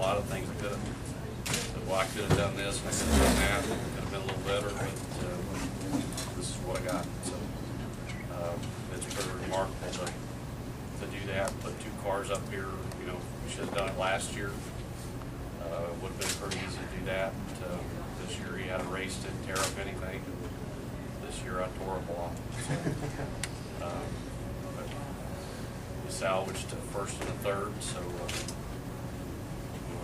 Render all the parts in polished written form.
lot of things I could have. Well, I could have done this, I could have done that, it could have been a little better, but this is what I got. So it's pretty remarkable to do that. Put 2 cars up here. You know, we should have done it last year. Would have been pretty easy to do that. This year he had a race, didn't tear up anything. This year I tore up a lot. So, but we salvaged the first and the third, so we'll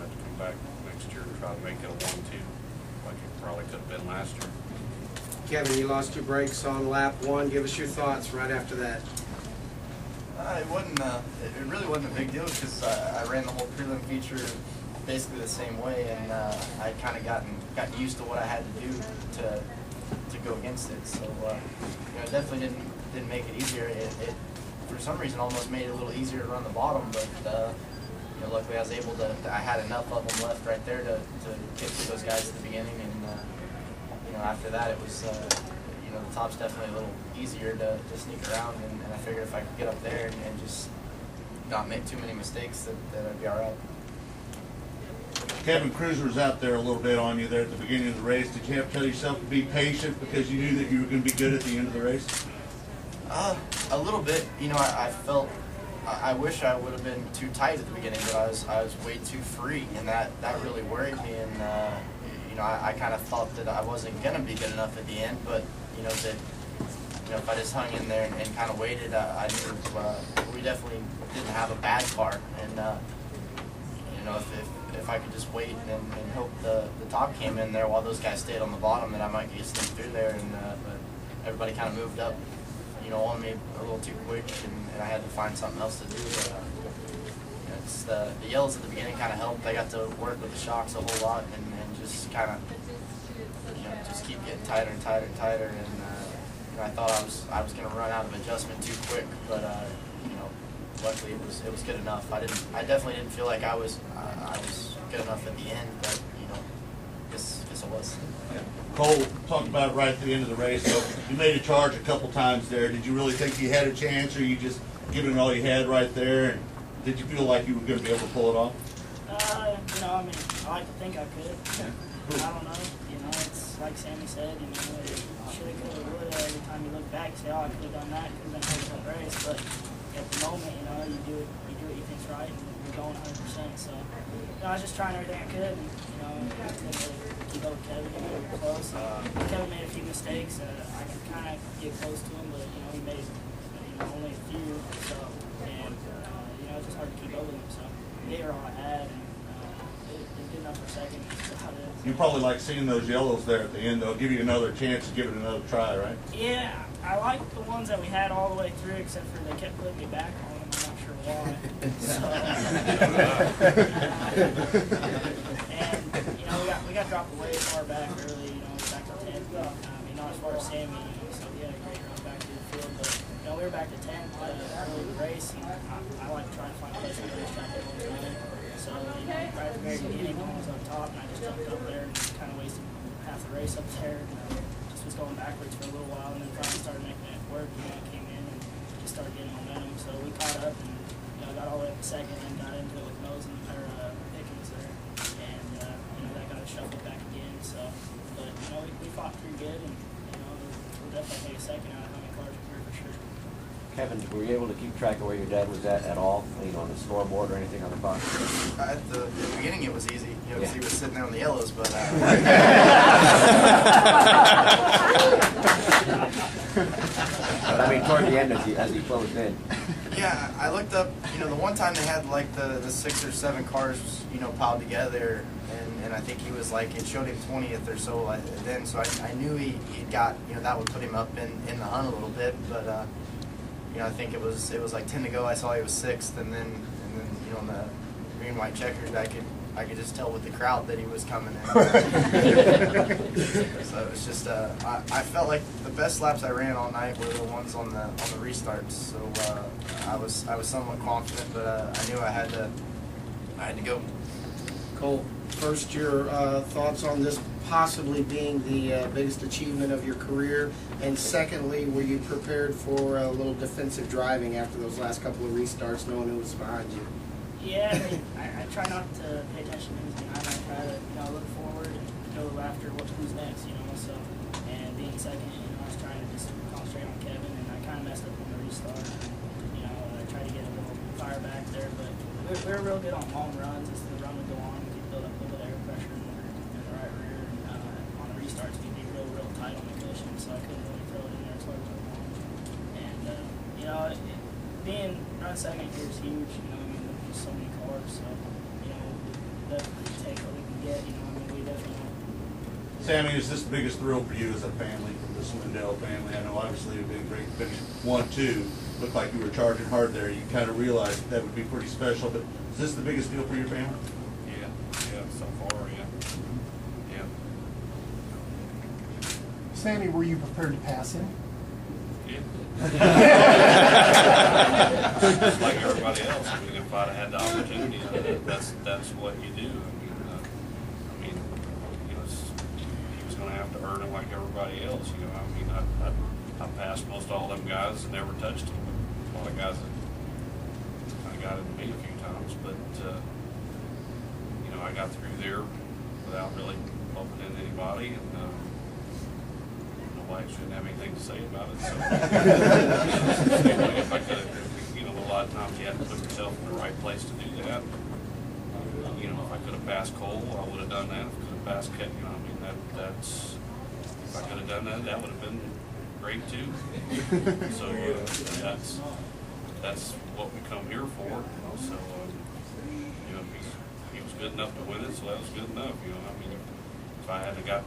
have to come back next year and try to make it a 1-2 like it probably could have been last year. Kevin, you lost your brakes on lap 1. Give us your thoughts right after that. It wasn't. It really wasn't a big deal because I ran the whole prelim feature basically the same way, and I'd kind of gotten used to what I had to do to go against it. So it definitely didn't make it easier. It for some reason almost made it a little easier to run the bottom, but luckily I was able to. I had enough of them left right there to get through those guys at the beginning, and after that it was the top's definitely a little easier to sneak around, and I figured if I could get up there and just not make too many mistakes that I'd be all right. Kevin, Cruiser was out there a little bit on you there at the beginning of the race. Did you have to tell yourself to be patient because you knew that you were going to be good at the end of the race? A little bit. I felt I wish I would have been too tight at the beginning, but I was way too free, and that really worried me. And I kind of thought that I wasn't going to be good enough at the end, but that if I just hung in there and kind of waited, I knew we definitely didn't have a bad car, and if I could just wait and hope the top came in there while those guys stayed on the bottom, then I might get sneaked through there. And but everybody kind of moved up, on me a little too quick, and I had to find something else to do. It's the yellows at the beginning kind of helped. I got to work with the shocks a whole lot and just kind of just keep getting tighter and tighter and tighter. And I thought I was going to run out of adjustment too quick, but luckily it was good enough. I definitely didn't feel like I was good enough at the end, but guess I was. Yeah. Cole, talked about it right at the end of the race. So you made a charge a couple times there. Did you really think you had a chance, or you just giving it all you had right there? And did you feel like you were going to be able to pull it off? I like to think I could. Yeah. I don't know. It's like Sammy said. You should have, could have, would have. Every time you look back, you say, "Oh, I could have done that. Could have done that race." But at the moment, you do what you think's right, and you're going 100%. So, I was just trying everything I could, and keep up with Kevin, we were close. Kevin made a few mistakes. I could kind of get close to him, but he made only a few. So, and it's just hard to keep up with him. So, I gave her all I had, and it was good enough for second. You probably like seeing those yellows there at the end, though. Give you another chance to give it another try, right? Yeah, I like the ones that we had all the way through, except for they kept putting me back on them. I'm not sure why. And we got dropped away far back early. Back to 10th. Not as far as Sammy. So we had a great run back to the field, but we were back to 10th early in the race. And I like to try to find a place to race track everyone's running. So right at the very beginning, I was on top, and I just jumped up there and kind of wasted half the race up there. And just was going backwards for a little while, and then finally started making it work. Came in and just started getting momentum. So we caught up, and got all the way up to second, and got into it with Pickens there, and that got us shuffled back again. So, but we fought pretty good, and we'll definitely take a second out of how many cars we were for sure. Kevin, were you able to keep track of where your dad was at all, on the scoreboard or anything on the box? At the beginning, it was easy, because he was sitting there on the yellows, but but toward the end as he closed in. Yeah, I looked up, the one time they had like the 6 or 7 cars, piled together, and I think he was like, it showed him 20th or so then, so I knew he got, that would put him up in the hunt a little bit, but I think it was like 10 to go. I saw he was 6th, and then on the green white checkers, I could just tell with the crowd that he was coming in. So it was just I felt like the best laps I ran all night were the ones on the restarts. So I was somewhat confident, but I knew I had to go. Cole, first your thoughts on this possibly being the biggest achievement of your career, and secondly, were you prepared for a little defensive driving after those last couple of restarts, knowing who was behind you? Yeah, I mean, I try not to pay attention to who's behind. I try to, look forward and go after who's next, So, and being second, I was trying to just concentrate on Kevin, and I kind of messed up on the restart. I tried to get a little fire back there, but we were real good on long runs. As the run would go on, we could build up a little bit of air pressure in the right rear. And on the restarts, we'd be real tight on the cushion, so I couldn't really throw it in there as hard as I wanted. And, being run second here is huge. There's so many cars, so, definitely take what we can get. We definitely. Sammy, is this the biggest thrill for you as a family, from the Swindell family? I know obviously you've been great, finished 1-2. Looked like you were charging hard there. You kind of realized that would be pretty special, but is this the biggest deal for your family? Yeah, so far, yeah. Sammy, were you prepared to pass him? Yeah. Just like everybody else. I mean, if I'd had the opportunity, that's what you do. He was going to have to earn it like everybody else. I passed most all them guys and never touched him. A lot of guys that kind of got into me a few times, but I got through there without really bumping into anybody, and nobody shouldn't have anything to say about it. So, if I could, a lot of times you have to put yourself in the right place to do that. If I could have passed Cole, I would have done that. If I could have passed Kevin, that's if I could have done that, that would have been great too. So that's what we come here for. So he was good enough to win it, so that was good enough. If I had got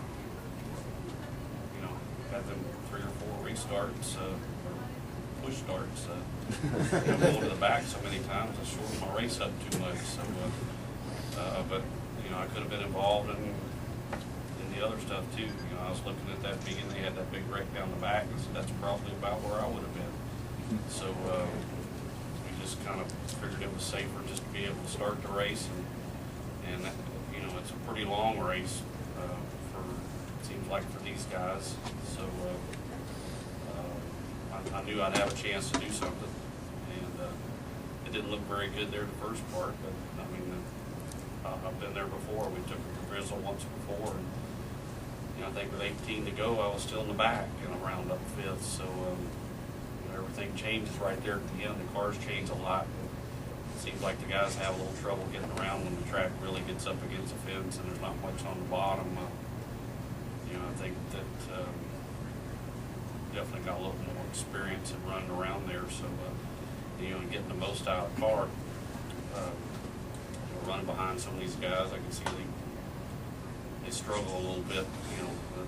them 3 or 4 restarts or push starts, going to the back so many times, I shortened my race up too much. So, but I could have been involved in the other stuff too. I was looking at that being they had that big wreck down the back, and so that's probably about where I would have been. So we just kind of figured it was safer just to be able to start the race, and it's a pretty long race for it seems like for these guys. So I knew I'd have a chance to do something, and it didn't look very good there the first part, but I've been there before. We took it to Grizzle once before, and I think with 18 to go, I was still in the back and I round up 5th. So everything changes right there at the end. The cars change a lot. It seems like the guys have a little trouble getting around when the track really gets up against the fence and there's not much on the bottom. I think that definitely got a little more experience in running around there. So and getting the most out of the car. Running behind some of these guys, I can see they struggle a little bit.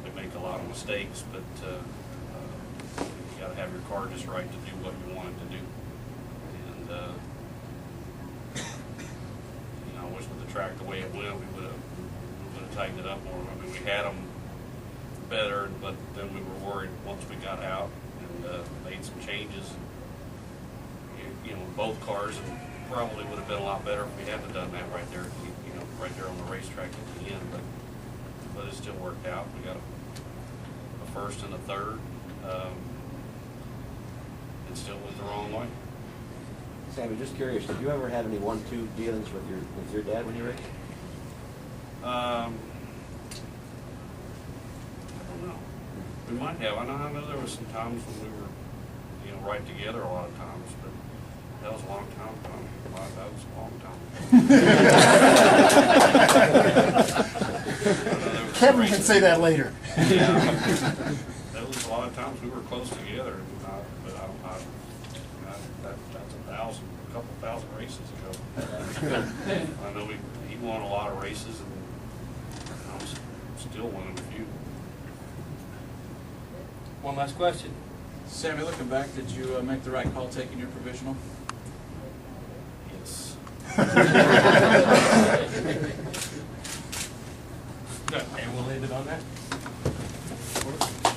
They make a lot of mistakes, but you got to have your car just right to do what you want it to do. And I wish with the track the way it went, we would have tightened it up more. I mean, we had them better, but then we were worried once we got out and made some changes. Both cars, and probably would have been a lot better if we hadn't done that right there. Right there on the racetrack at the end, but it still worked out. We got a 1st and a 3rd. It still went the wrong way. Sammy, just curious, did you ever have any 1-2 dealings with your dad when you raced? I don't know. We might have. I know there were some times when we were, right together a lot of times, but that was a long time ago. That was a long time. Kevin can say that later. There was a lot of times we were close together, but that's a couple thousand races ago. I know he won a lot of races, and I'm still winning a few. One last question. Sammy, looking back, did you make the right call taking your provisional? Yes. And we'll leave it on that.